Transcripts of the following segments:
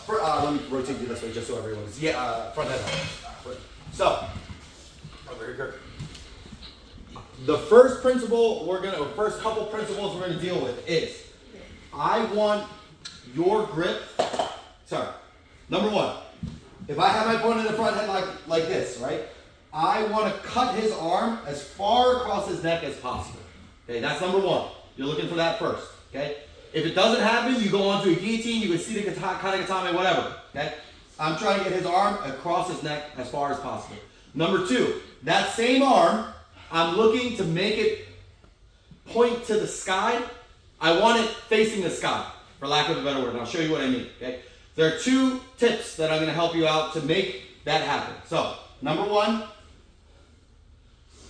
let me rotate you this way just so everyone's, front headlock. So, over here, Kirk. The first principle first couple principles we're gonna deal with is, I want your grip, number one, if I have my opponent in the front headlock like this, right? I want to cut his arm as far across his neck as possible. Okay, that's number one. You're looking for that first, okay? If it doesn't happen, you go on to a guillotine, you can see the Anaconda, whatever, okay? I'm trying to get his arm across his neck as far as possible. Number two, that same arm, I'm looking to make it point to the sky. I want it facing the sky, for lack of a better word, and I'll show you what I mean, okay? There are two tips that I'm going to help you out to make that happen. So, number one,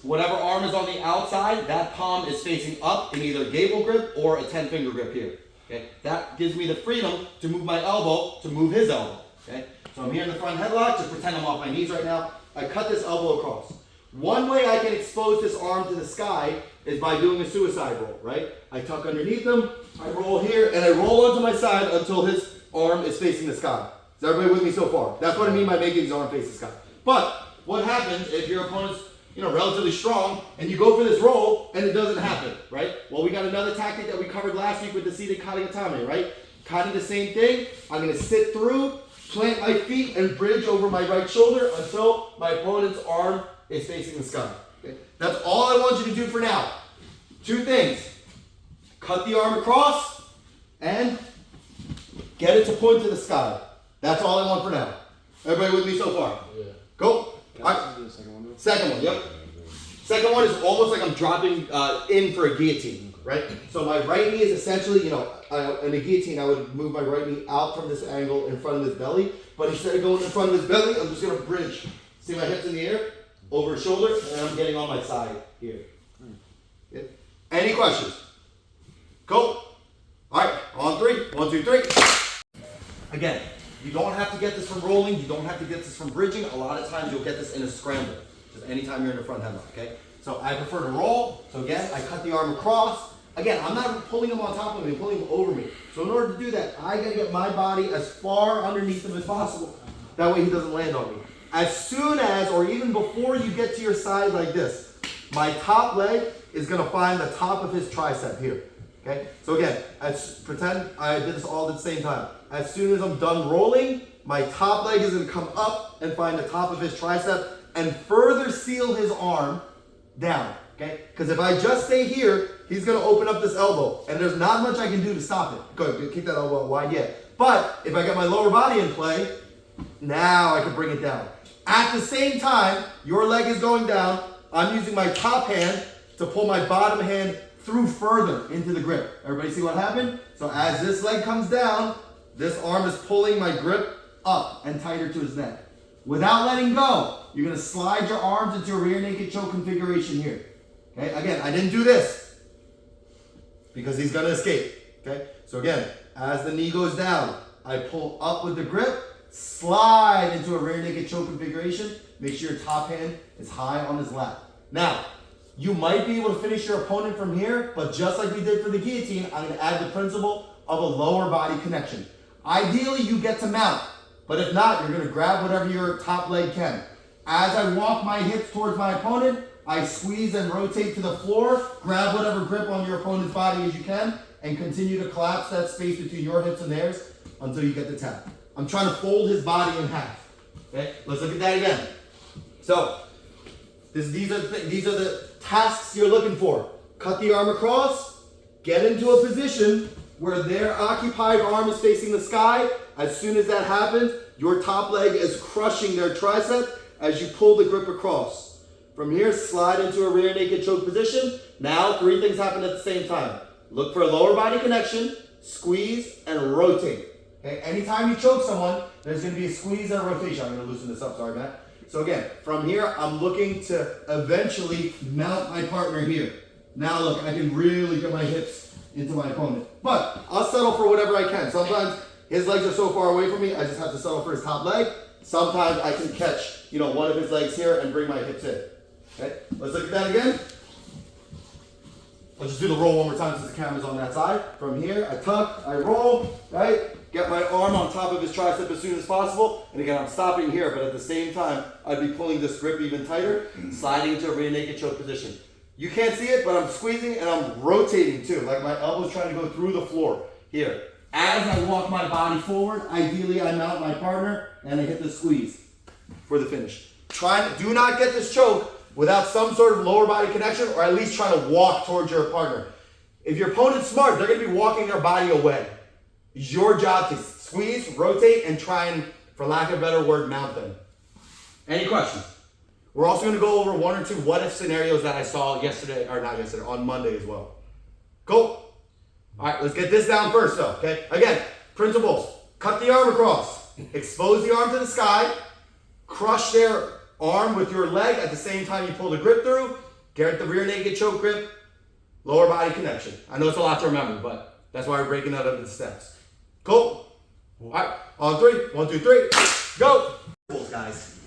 whatever arm is on the outside, that palm is facing up in either gable grip or a 10-finger grip here. Okay? That gives me the freedom to move my elbow to move his elbow. Okay? So I'm here in the front headlock, just pretend I'm off my knees right now. I cut this elbow across. One way I can expose this arm to the sky is by doing a suicide roll, right? I tuck underneath him, I roll here, and I roll onto my side until his arm is facing the sky. Is everybody with me so far? That's what I mean by making his arm face the sky. But what happens if your opponent's relatively strong and you go for this roll and it doesn't happen, right? Well, we got another tactic that we covered last week with the seated katakatame, right? Kind of the same thing. I'm going to sit through, plant my feet, and bridge over my right shoulder until my opponent's arm is facing the sky. Okay? That's all I want you to do for now. Two things. Cut the arm across and get it to point to the sky. That's all I want for now. Everybody with me so far? Yeah. Go. All right. Second one, yep. Second one is almost like I'm dropping in for a guillotine, right? So my right knee is essentially, in a guillotine, I would move my right knee out from this angle in front of his belly. But instead of going in front of his belly, I'm just going to bridge. See my hips in the air, over his shoulder, and I'm getting on my side here. Okay. Any questions? Go. All right, on three. 1, 2, 3. Again, you don't have to get this from rolling. You don't have to get this from bridging. A lot of times you'll get this in a scramble. Just anytime you're in the front headlock, okay? So I prefer to roll. So again, I cut the arm across. Again, I'm not pulling him on top of me, I'm pulling him over me. So in order to do that, I gotta get my body as far underneath him as possible. That way he doesn't land on me. As soon as, or even before you get to your side like this, my top leg is gonna find the top of his tricep here. Okay? So again, pretend I did this all at the same time. As soon as I'm done rolling, my top leg is gonna come up and find the top of his tricep and further seal his arm down, okay? Because if I just stay here, he's gonna open up this elbow, and there's not much I can do to stop it. Good, kick that elbow wide yet. But if I get my lower body in play, now I can bring it down. At the same time, your leg is going down, I'm using my top hand to pull my bottom hand through further into the grip. Everybody see what happened? So as this leg comes down, this arm is pulling my grip up and tighter to his neck. Without letting go, you're going to slide your arms into a rear naked choke configuration here. Okay, again, I didn't do this because he's going to escape. Okay, so again, as the knee goes down, I pull up with the grip, slide into a rear naked choke configuration. Make sure your top hand is high on his lap. Now, you might be able to finish your opponent from here, but just like we did for the guillotine, I'm going to add the principle of a lower body connection. Ideally, you get to mount, but if not, you're going to grab whatever your top leg can. As I walk my hips towards my opponent, I squeeze and rotate to the floor, grab whatever grip on your opponent's body as you can, and continue to collapse that space between your hips and theirs until you get the tap. I'm trying to fold his body in half. Okay, let's look at that again. So, these are the tasks you're looking for. Cut the arm across, get into a position where their occupied arm is facing the sky. As soon as that happens, your top leg is crushing their tricep as you pull the grip across. From here, slide into a rear naked choke position. Now, 3 things happen at the same time. Look for a lower body connection, squeeze, and rotate. Okay? Anytime you choke someone, there's going to be a squeeze and a rotation. I'm going to loosen this up, sorry, Matt. So again, from here, I'm looking to eventually mount my partner here. Now look, I can really get my hips into my opponent. But I'll settle for whatever I can. Sometimes his legs are so far away from me, I just have to settle for his top leg. Sometimes I can catch, one of his legs here and bring my hips in. Okay, let's look at that again. Let's just do the roll one more time since the camera's on that side. From here, I tuck, I roll, right? get my arm on top of his tricep as soon as possible. And again, I'm stopping here, but at the same time, I'd be pulling this grip even tighter, sliding into a rear naked choke position. You can't see it, but I'm squeezing and I'm rotating too, like my elbow's trying to go through the floor here. As I walk my body forward, ideally I mount my partner and I hit the squeeze for the finish. Do not get this choke without some sort of lower body connection, or at least try to walk towards your partner. If your opponent's smart, they're gonna be walking their body away. It's your job to squeeze, rotate, and try and, for lack of a better word, mount them. Any questions? We're also gonna go over one or two what-if scenarios that I saw yesterday, or not yesterday, on Monday as well. Cool? All right, let's get this down first though, okay? Again, principles. Cut the arm across. Expose the arm to the sky. Crush their arm with your leg at the same time you pull the grip through. Get the rear naked choke grip. Lower body connection. I know it's a lot to remember, but that's why we're breaking that up into steps. Cool? All right, on three. 1, 2, 3, go. Guys.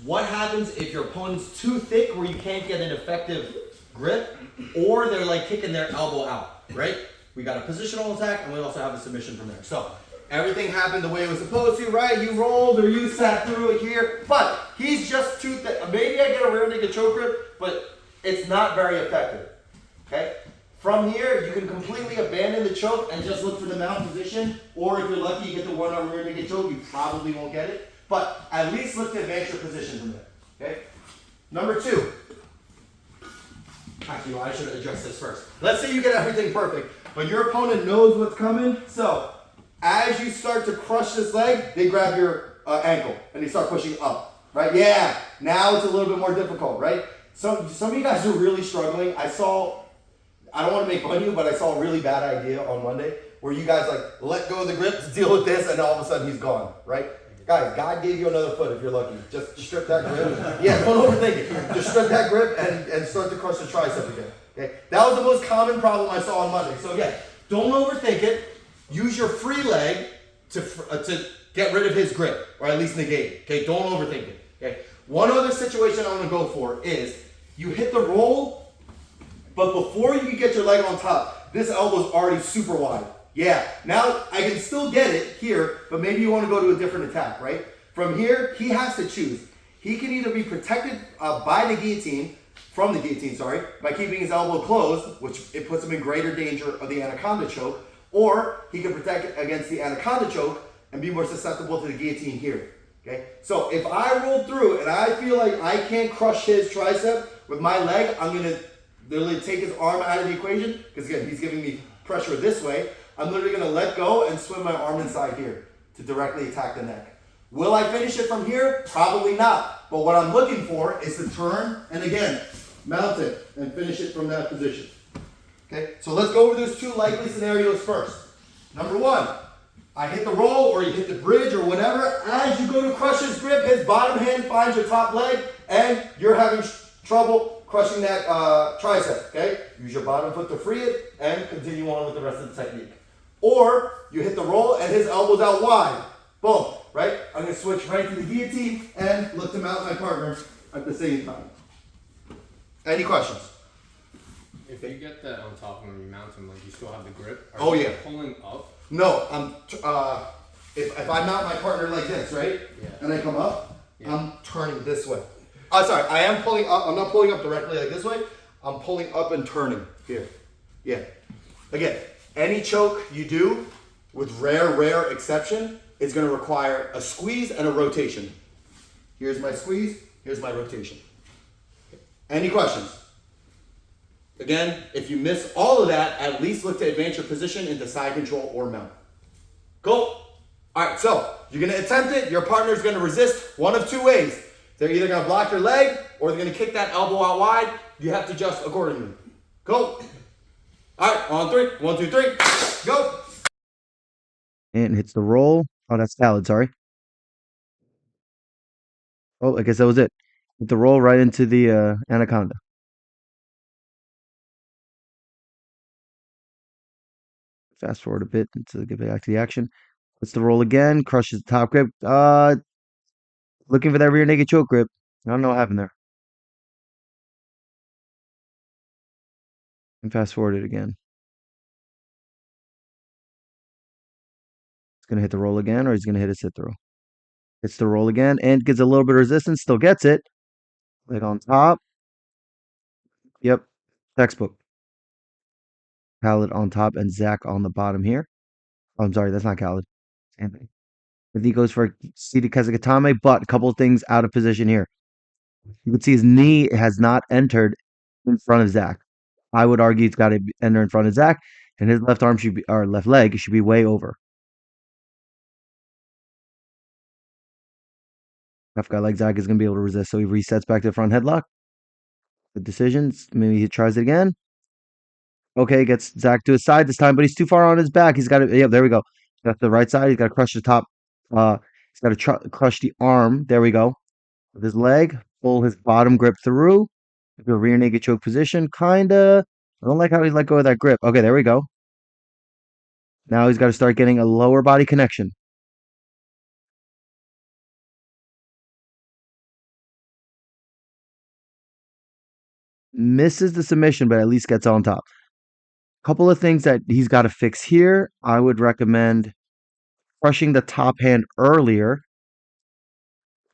What happens if your opponent's too thick where you can't get an effective grip, or they're like kicking their elbow out, right? We got a positional attack and we also have a submission from there. So everything happened the way it was supposed to, right? You rolled or you sat through it here, but he's just too thick. Maybe I get a rear naked choke grip, but it's not very effective, okay? From here, you can completely abandon the choke and just look for the mount position, or if you're lucky, you get the one arm rear naked choke, you probably won't get it. But at least look to advance your position from there, okay? Number 2. Actually, I should address this first. Let's say you get everything perfect, but your opponent knows what's coming. So as you start to crush this leg, they grab your ankle and they start pushing up, right? Yeah, now it's a little bit more difficult, right? So some of you guys are really struggling. I don't want to make fun of you, but I saw a really bad idea on Monday where you guys like let go of the grip to deal with this, and all of a sudden he's gone, right? Guys, God gave you another foot if you're lucky. Just strip that grip. Yeah, don't overthink it. Just strip that grip and start to crush the tricep again. Okay? That was the most common problem I saw on Monday. So again, don't overthink it. Use your free leg to get rid of his grip, or at least negate it. Okay? Don't overthink it. Okay? One other situation I want to go for is you hit the roll, but before you can get your leg on top, this elbow's already super wide. Yeah, now I can still get it here, but maybe you want to go to a different attack, right? From here, he has to choose. He can either be protected by the guillotine, by keeping his elbow closed, which it puts him in greater danger of the Anaconda choke, or he can protect against the Anaconda choke and be more susceptible to the guillotine here, okay? So if I roll through and I feel like I can't crush his tricep with my leg, I'm going to literally take his arm out of the equation, because again, he's giving me pressure this way. I'm literally going to let go and swim my arm inside here to directly attack the neck. Will I finish it from here? Probably not. But what I'm looking for is to turn and again, mount it and finish it from that position. Okay, so let's go over those 2 likely scenarios first. Number 1, I hit the roll or you hit the bridge or whatever. As you go to crush his grip, his bottom hand finds your top leg and you're having trouble crushing that tricep. Okay, use your bottom foot to free it and continue on with the rest of the technique. Or you hit the roll and his elbow's out wide. Boom, right? I'm going to switch right to the guillotine and look to mount my partner at the same time. Any questions? If you get that on top and you mount him, like you still have the grip? Oh yeah. Pulling up? No, if I mount my partner like this, right? Yeah. And I come up, yeah. I'm turning this way. Sorry, I am pulling up. I'm not pulling up directly like this way. I'm pulling up and turning here. Yeah. Again, any choke you do, with rare exception, is going to require a squeeze and a rotation. Here's my squeeze, here's my rotation. Any questions? Again, if you miss all of that, at least look to advance your position into side control or mount. Cool? All right, so you're going to attempt it. Your partner is going to resist one of 2 ways. They're either going to block your leg or they're going to kick that elbow out wide. You have to adjust accordingly. Cool? All right, on 3. 1, 2, 3, go. And hits the roll. Oh, that's salad, sorry. Oh, I guess that was it. Hit the roll right into the Anaconda. Fast forward a bit to get back to the action. Hits the roll again, crushes the top grip. Looking for that rear naked choke grip. I don't know what happened there. And fast forward it again. gonna hit the roll again, or he's gonna hit a sit through. Hits the roll again and gets a little bit of resistance. Still gets it. Leg on top. Yep. Textbook. Khaled on top and Zach on the bottom here. Oh, I'm sorry, that's not Khaled. It's Anthony. If he goes for seated Kazakatame, but a couple of things out of position here. You can see his knee has not entered in front of Zach. I would argue it's got to enter in front of Zach, and his left arm should be, or left leg should be way over. Tough guy like Zach is going to be able to resist, so he resets back to the front headlock. The decisions. Maybe he tries it again. Okay, gets Zach to his side this time, but he's too far on his back. He's got to. Yeah, there we go. That's the right side. He's got to crush the top. He's got to crush the arm. There we go. With his leg, pull his bottom grip through. The rear naked choke position, kinda. I don't like how he let go of that grip. Okay, there we go. Now he's got to start getting a lower body connection. Misses the submission, but at least gets on top. Couple of things that he's got to fix here. I would recommend crushing the top hand earlier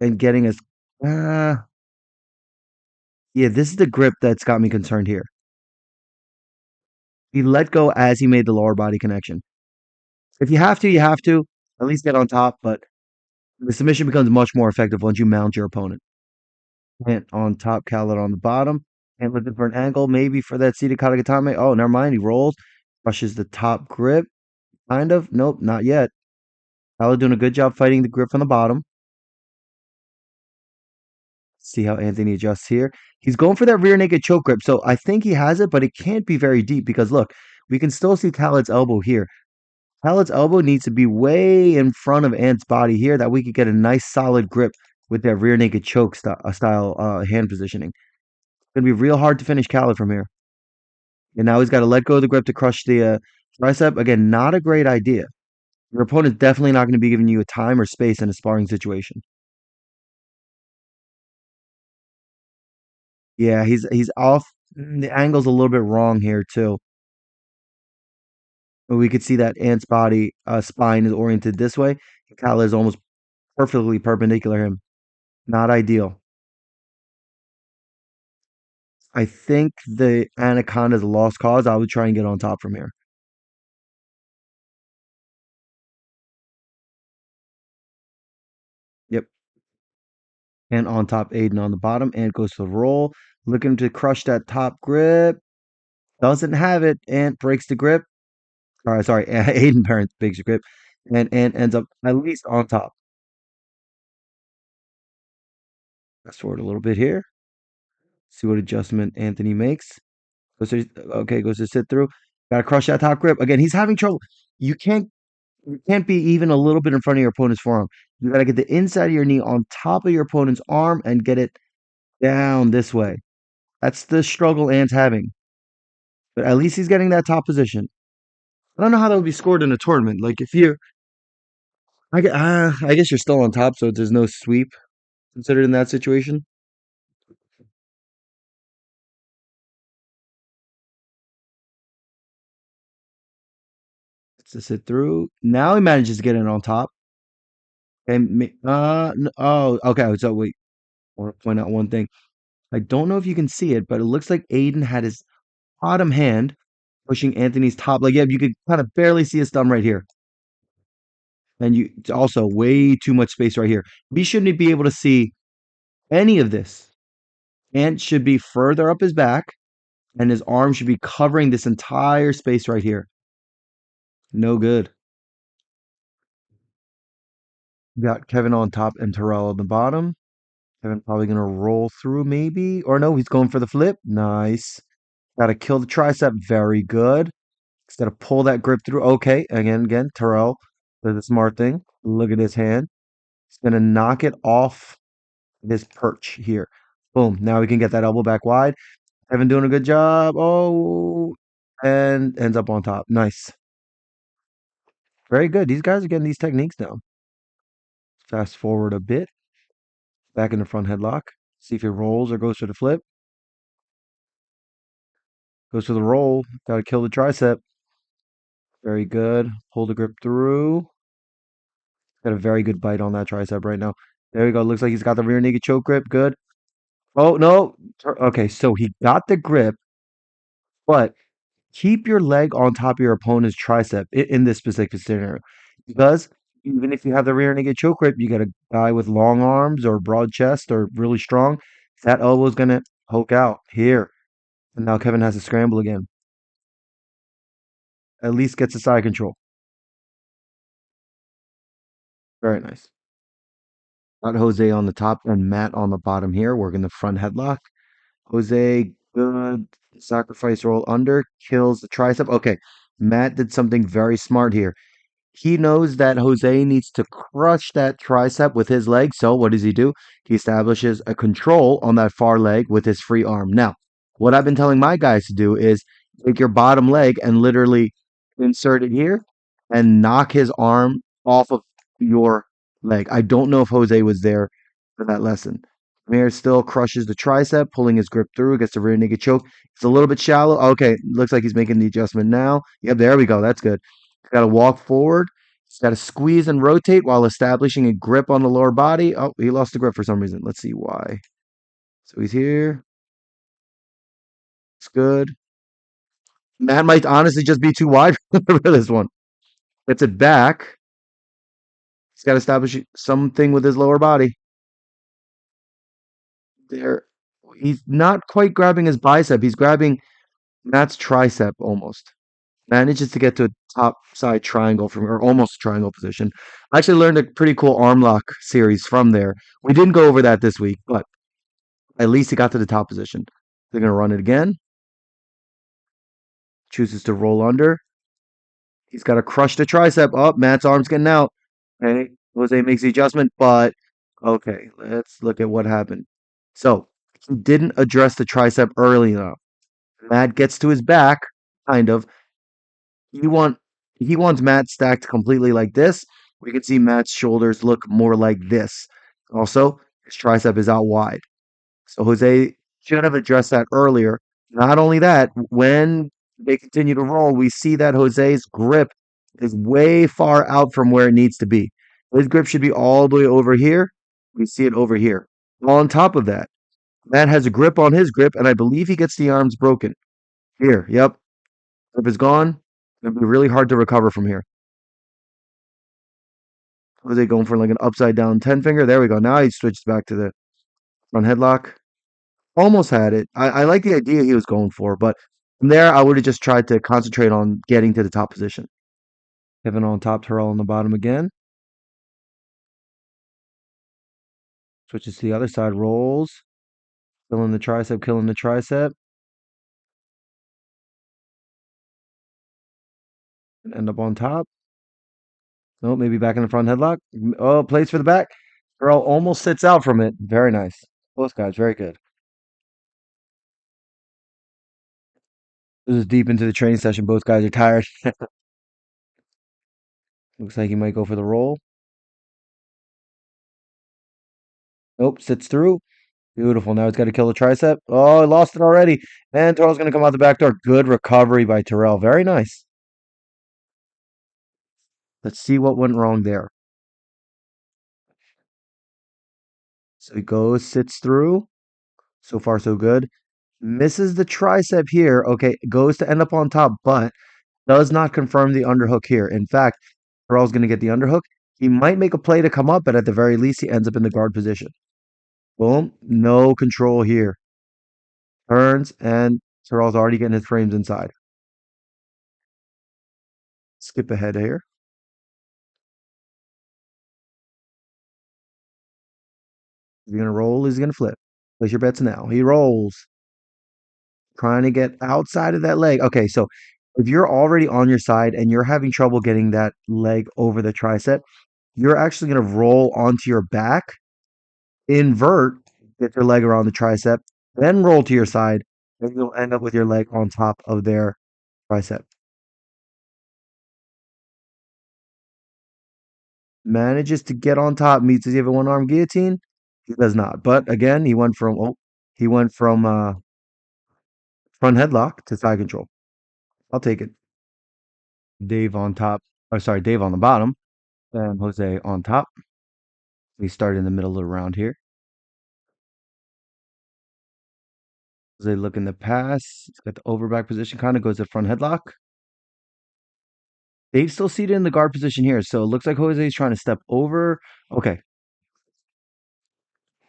and getting his. Uh, yeah, this is the grip that's got me concerned here. He let go as he made the lower body connection. If you have to, you have to. At least get on top, but the submission becomes much more effective once you mount your opponent. Pant on top, Khaled on the bottom. And looking for an angle, maybe for that seated Katagatame. Oh, never mind. He rolls, crushes the top grip. Kind of. Nope, not yet. Khaled doing a good job fighting the grip from the bottom. See how Anthony adjusts here. He's going for that rear naked choke grip. So I think he has it, but it can't be very deep because look, we can still see Khaled's elbow here. Khaled's elbow needs to be way in front of Ant's body here that we could get a nice solid grip with that rear naked choke style hand positioning. It's going to be real hard to finish Khaled from here. And now he's got to let go of the grip to crush the tricep. Again, not a great idea. Your opponent's definitely not going to be giving you a time or space in a sparring situation. Yeah, he's off. The angle's a little bit wrong here too. But we could see that Ant's body spine is oriented this way. Khaled is almost perfectly perpendicular to him. Not ideal. I think the Anaconda is a lost cause. I would try and get on top from here. Yep. And on top, Aiden on the bottom. And goes to the roll. Looking to crush that top grip. Doesn't have it. And breaks the grip. Sorry. Aiden Parent breaks the grip. And ends up at least on top. Fast forward a little bit here. See what adjustment Anthony makes. Goes to sit through. Got to crush that top grip. Again, he's having trouble. You can't You can't be even a little bit in front of your opponent's forearm. You got to get the inside of your knee on top of your opponent's arm and get it down this way. That's the struggle Ant's having. But at least he's getting that top position. I don't know how that would be scored in a tournament. Like if you're, I guess you're still on top, so there's no sweep considered in that situation. It's to sit through. Now he manages to get it on top. Oh, okay. So wait, I want to point out one thing. I don't know if you can see it, but it looks like Aiden had his bottom hand pushing Anthony's top leg. Yeah, you could kind of barely see his thumb right here. And you it's also way too much space right here. We shouldn't be able to see any of this. Ant should be further up his back, and his arm should be covering this entire space right here. No good. Got Kevin on top and Terrell on the bottom. Kevin probably gonna roll through maybe. Or no, he's going for the flip. Nice. Gotta kill the tricep. Very good. He's gotta pull that grip through. Okay, again, Terrell does the smart thing. Look at his hand. He's gonna knock it off this perch here. Boom. Now we can get that elbow back wide. Evan doing a good job. Oh, and ends up on top. Nice. Very good. These guys are getting these techniques down. Fast forward a bit. Back in the front headlock. See if he rolls or goes for the flip. Goes for the roll. Got to kill the tricep. Very good. Pull the grip through. Got a very good bite on that tricep right now. There we go. Looks like he's got the rear naked choke grip. Good. Oh, no. Okay, so he got the grip, but keep your leg on top of your opponent's tricep in this specific scenario. Because even if you have the rear naked choke grip, you got a guy with long arms or broad chest or really strong, that elbow is going to poke out here. And now Kevin has to scramble again. At least gets the side control. Very nice. Got Jose on the top and Matt on the bottom here, working the front headlock. Jose, good. Sacrifice roll under, kills the tricep. Okay, Matt did something very smart here. He knows that Jose needs to crush that tricep with his leg. So what does he do? He establishes a control on that far leg with his free arm. Now, what I've been telling my guys to do is take your bottom leg and literally insert it here and knock his arm off of your leg. I don't know if Jose was there for that lesson. Mir still crushes the tricep, pulling his grip through, gets the rear naked choke. It's a little bit shallow. Okay, looks like he's making the adjustment now. Yep, there we go. That's good. Got to walk forward. He's got to squeeze and rotate while establishing a grip on the lower body. Oh, he lost the grip for some reason. Let's see why. So he's here. It's good. That might honestly just be too wide for this one. Gets it back. He's got to establish something with his lower body. There. He's not quite grabbing his bicep. He's grabbing Matt's tricep almost. Manages to get to a top side triangle from or almost triangle position. I actually learned a pretty cool arm lock series from there. We didn't go over that this week, but at least he got to the top position. They're gonna run it again. Chooses to roll under. He's got to crush the tricep. Oh, Matt's arm's getting out. Okay, Jose makes the adjustment, but okay, let's look at what happened. So he didn't address the tricep early enough. Matt gets to his back, kind of, he want he wants Matt stacked completely like this. We can see Matt's shoulders look more like this. Also, his tricep is out wide. So Jose should have addressed that earlier. Not only that, when they continue to roll, we see that Jose's grip is way far out from where it needs to be. His grip should be all the way over here. We see it over here. On top of that, Matt has a grip on his grip, and I believe he gets the arms broken. Here, yep. Grip is gone. It'll be really hard to recover from here. Was he going for like an upside down 10 finger? There we go. Now he switches back to the front headlock. Almost had it. I like the idea he was going for, but from there, I would have just tried to concentrate on getting to the top position. Kevin on top, Terrell on the bottom again. Switches to the other side, rolls. Killing the tricep, killing the tricep. And end up on top. No, maybe back in the front headlock. Oh, plays for the back. Terrell almost sits out from it. Very nice. Both guys, very good. This is deep into the training session. Both guys are tired. Looks like he might go for the roll. Nope, sits through. Beautiful. Now he's got to kill the tricep. Oh, he lost it already. And Terrell's going to come out the back door. Good recovery by Terrell. Very nice. Let's see what went wrong there. So he goes, sits through. So far, so good. Misses the tricep here. Okay, goes to end up on top, but does not confirm the underhook here. In fact, Terrell's going to get the underhook. He might make a play to come up, but at the very least, he ends up in the guard position. Boom. No control here. Turns, and Terrell's already getting his frames inside. Skip ahead here. Is he going to roll? Is he going to flip? Place your bets now. He rolls. Trying to get outside of that leg. Okay, so if you're already on your side and you're having trouble getting that leg over the tricep, you're actually going to roll onto your back, invert, get your leg around the tricep, then roll to your side, and you'll end up with your leg on top of their tricep. Manages to get on top, meets his even one arm guillotine. He does not. But again, he went from front headlock to side control. I'll take it. Dave on top. Oh, sorry, Dave on the bottom. And Jose on top. We start in the middle of the round here. Jose looking to pass. He's got the overback position, kind of goes to front headlock. Dave's still seated in the guard position here, so it looks like Jose's trying to step over. Okay,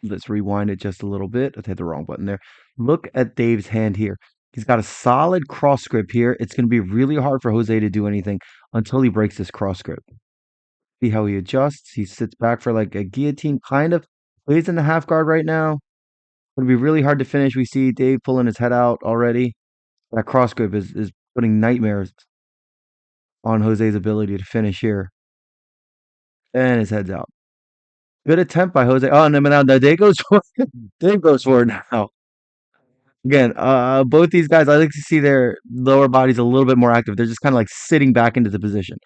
let's rewind it just a little bit. I hit the wrong button there. Look at Dave's hand here. He's got a solid cross grip here. It's going to be really hard for Jose to do anything until he breaks this cross grip. See how he adjusts. He sits back for like a guillotine, kind of. He's in the half guard right now. It'll be really hard to finish. We see Dave pulling his head out already. That cross grip is putting nightmares on Jose's ability to finish here. And his head's out. Good attempt by Jose. Oh, and then now Dave goes for it. Dave goes for it now. Again, both these guys, I like to see their lower bodies a little bit more active. They're just kind of like sitting back into the position.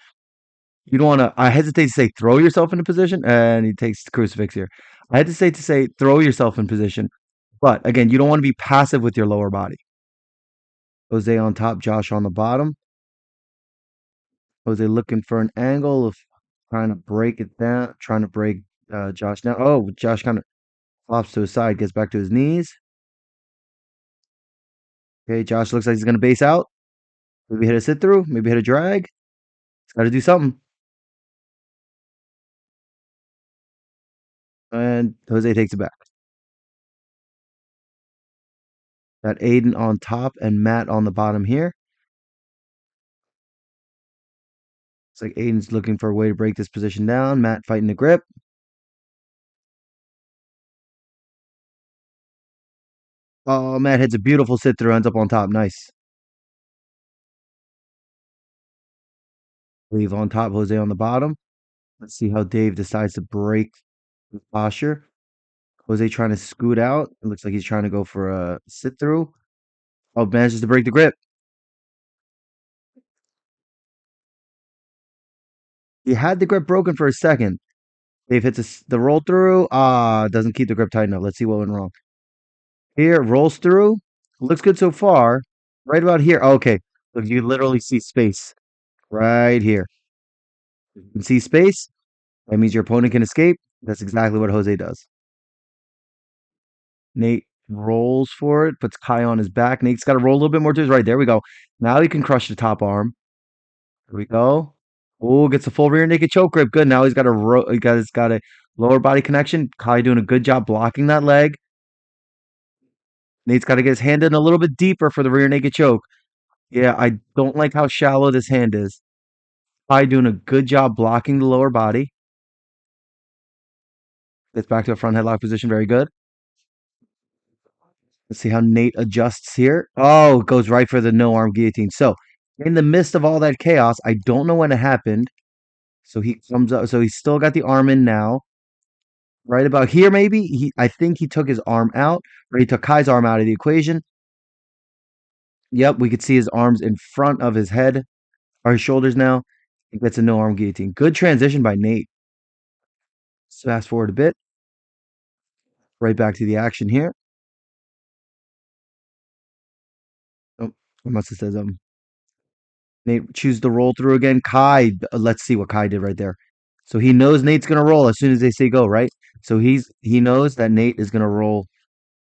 You don't want to. I hesitate to say throw yourself into position, and he takes the crucifix here. I hesitate to say throw yourself in position, but again, you don't want to be passive with your lower body. Jose on top, Josh on the bottom. Jose looking for an angle of trying to break it down, trying to break Josh down. Oh, Josh kind of flops to his side, gets back to his knees. Okay, Josh looks like he's going to base out. Maybe hit a sit through, maybe hit a drag. He's got to do something. And Jose takes it back. Got Aiden on top and Matt on the bottom here. It's like Aiden's looking for a way to break this position down. Matt fighting the grip. Oh, Matt hits a beautiful sit through, ends up on top. Nice. Dave on top, Jose on the bottom. Let's see how Dave decides to break the posture. Jose trying to scoot out. It looks like he's trying to go for a sit through. Oh, manages to break the grip. He had the grip broken for a second. Dave hits the roll through. Doesn't keep the grip tight enough. Let's see what went wrong. Here, rolls through. Looks good so far. Right about here. Okay. Look, you literally see space right here. You can see space. That means your opponent can escape. That's exactly what Jose does. Nate rolls for it, puts Kai on his back. Nate's got to roll a little bit more to his right. There we go. Now he can crush the top arm. Here we go. Oh, gets a full rear naked choke grip. Good. Now he's got he's got a lower body connection. Kai doing a good job blocking that leg. Nate's got to get his hand in a little bit deeper for the rear naked choke. Yeah, I don't like how shallow this hand is. Kai doing a good job blocking the lower body. Gets back to a front headlock position. Very good. Let's see how Nate adjusts here. Oh, goes right for the no arm guillotine. So, in the midst of all that chaos, I don't know when it happened. So he comes up. So he's still got the arm in now. Right about here, maybe. I think he took his arm out, or he took Kai's arm out of the equation. Yep, we could see his arms in front of his head, or his shoulders now. He gets a no arm guillotine. Good transition by Nate. Let's fast forward a bit. Right back to the action here. Oh, I must have said something. Nate chooses to roll through again. Kai, let's see what Kai did right there. So he knows Nate's gonna roll as soon as they say go, right? So he knows that Nate is gonna roll,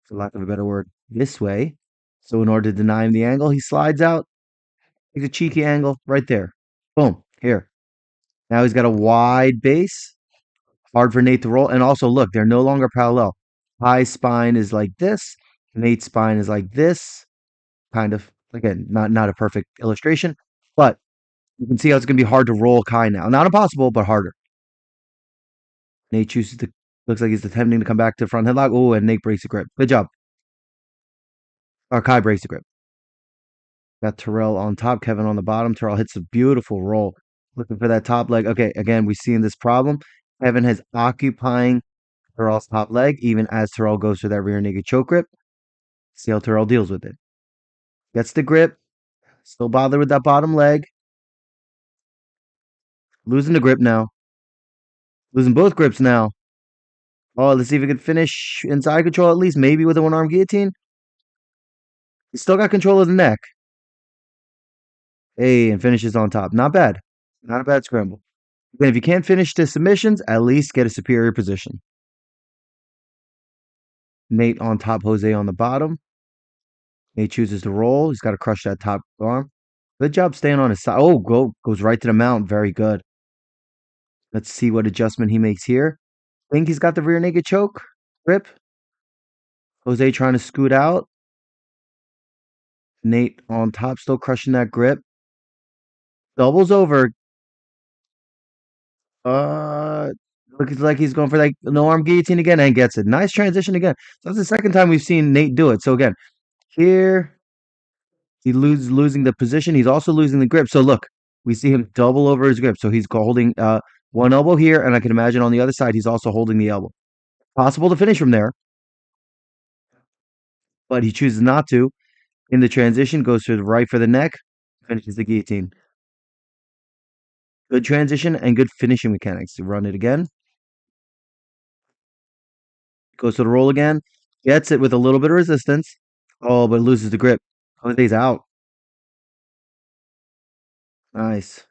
for lack of a better word, this way. So in order to deny him the angle, he slides out, takes a cheeky angle right there. Boom, here. Now he's got a wide base. Hard for Nate to roll. And also look, they're no longer parallel. Kai's spine is like this. Nate's spine is like this. Kind of. Again, not a perfect illustration, but you can see how it's going to be hard to roll Kai now. Not impossible, but harder. Nate chooses to, looks like he's attempting to come back to the front headlock. Oh, and Nate breaks the grip. Good job. Or Kai breaks the grip. Got Terrell on top, Kevin on the bottom. Terrell hits a beautiful roll. Looking for that top leg. Okay, again, we see in this problem. Kevin has occupying Terrell's top leg, even as Terrell goes for that rear naked choke grip. See how Terrell deals with it. Gets the grip. Still bothered with that bottom leg. Losing the grip now. Losing both grips now. Oh, let's see if he can finish inside control at least, maybe with a one-arm guillotine. He's still got control of the neck. Hey, and finishes on top. Not bad. Not a bad scramble. Again, if you can't finish the submissions, at least get a superior position. Nate on top, Jose on the bottom. Nate chooses to roll. He's got to crush that top arm. Good job staying on his side. Oh, goes right to the mount. Very good. Let's see what adjustment he makes here. Think he's got the rear naked choke grip. Jose trying to scoot out. Nate on top, still crushing that grip. Doubles over. Uh, Looks like he's going for like no arm guillotine again and gets it. Nice transition again. So that's the second time we've seen Nate do it. So again, here he losing the position. He's also losing the grip. So look, we see him double over his grip. So he's holding one elbow here, and I can imagine on the other side he's also holding the elbow. Possible to finish from there, but he chooses not to. In the transition, goes to the right for the neck, finishes the guillotine. Good transition and good finishing mechanics. To run it again. Goes to the roll again. Gets it with a little bit of resistance. Oh, but loses the grip. Jose's out. Nice.